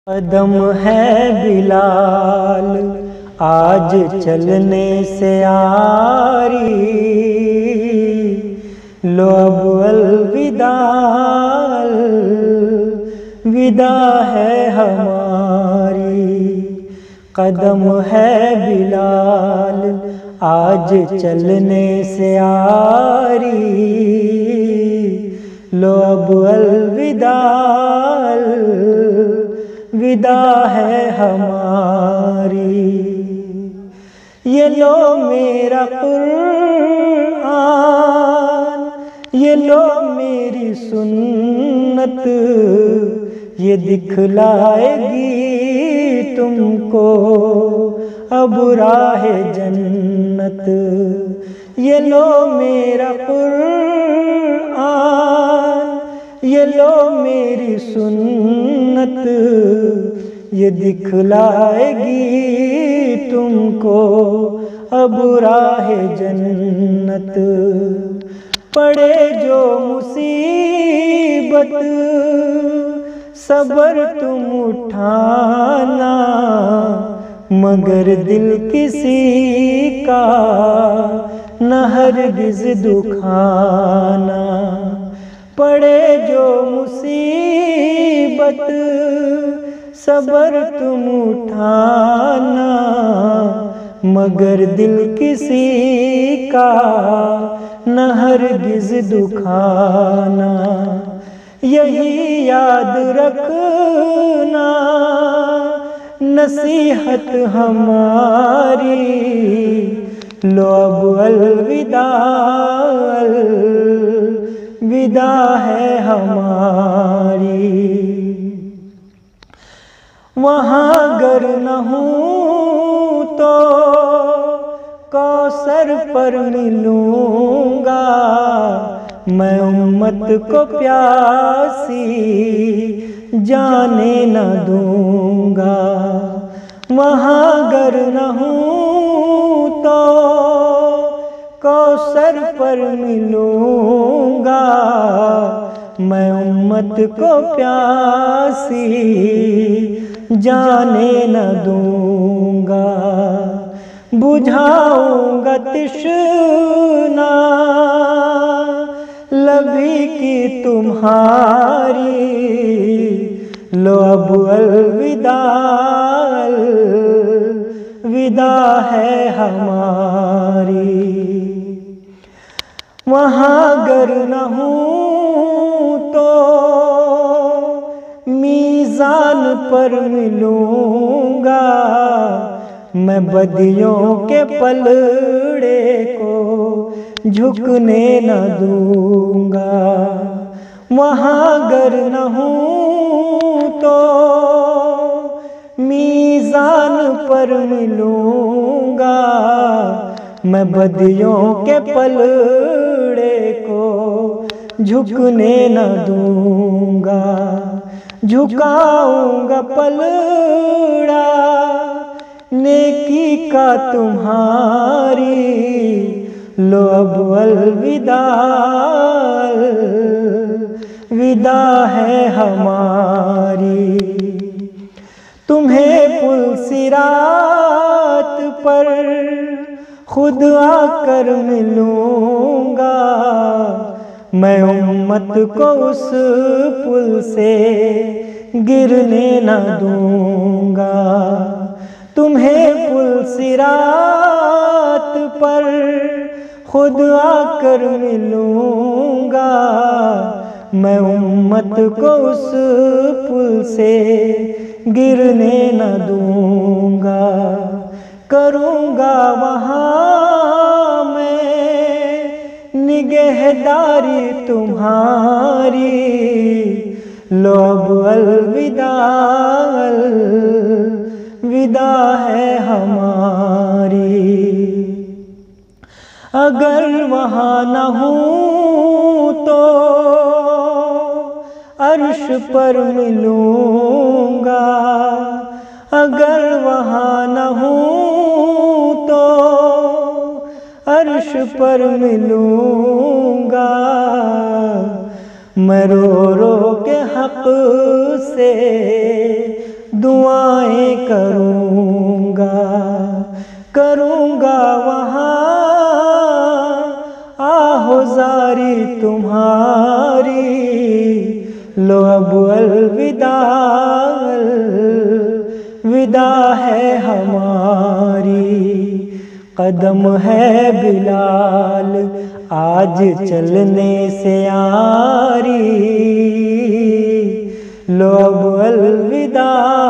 قدم ہے بلال آج چلنے سے آری، لو اب الوداع الوداع ہے ہماری۔ قدم ہے بلال آج چلنے سے آری، لو اب الوداع الوداع ہے ہماری۔ یہ لو میرا قرآن، یہ لو میری سنت، یہ دکھلائے گی تم کو اب راہ جنت۔ یہ لو میرا قرآن، یہ لو میری سنت، یہ دکھلائے گی تم کو اب راہ جنت۔ پڑے جو مصیبت صبر تم اٹھانا، مگر دل کسی کا نہ ہرگز دکھانا۔ پڑے جو مصیبت صبر تم اٹھانا، مگر دل کسی کا نہ ہرگز دکھانا۔ یہی یاد رکھنا نصیحت ہماری، لو اب الوداع الوداع ہے ہماری۔ وہاں گر نہ ہوں تو کوثر پر ملوں گا، میں امت کو پیاسی جانے نہ دوں گا۔ وہاں گر نہ ہوں تو کوثر پر ملوں گا، میں امت کو پیاسی جانے نہ دوں گا۔ بجھاؤں گا تشنا لبی کی تمہاری، لو اب الوداع الوداع ہے ہماری۔ وہاں گر نہ ہوں تو میزان پر ملوں گا، میں بدیوں کے پلڑے کو جھکنے نہ دوں گا۔ وہاں گر نہ ہوں تو میزان پر ملوں گا، میں بدیوں کے پلڑے کو جھکنے نہ دوں گا۔ جھکاؤں گا پلڑا نیکی کا تمہاری، لو اب الوداع الوداع ہے ہماری۔ تمہیں پل صراط پر خود آ کر ملوں گا، میں امت کو اس پل سے گرنے نہ دوں گا۔ تمہیں پل صراط پر خود آ کر ملوں گا، میں امت کو اس پل سے گرنے نہ دوں گا۔ کروں گا وہاں میں نگہداری تمہاری، لو اب الوداع الوداع ہے ہماری۔ اگر وہاں نہ ہوں تو عرش پر ملوں گا، اگر وہاں نہ ہوں تو عرش پر ملوں گا، میں رو رو کے حق سے دعائیں کروں گا وہاں آہوزاری تمہاری، لو اب الوداع ہے ہماری، قدم ہے بلال آج چلنے سے آری، لو اب الوداع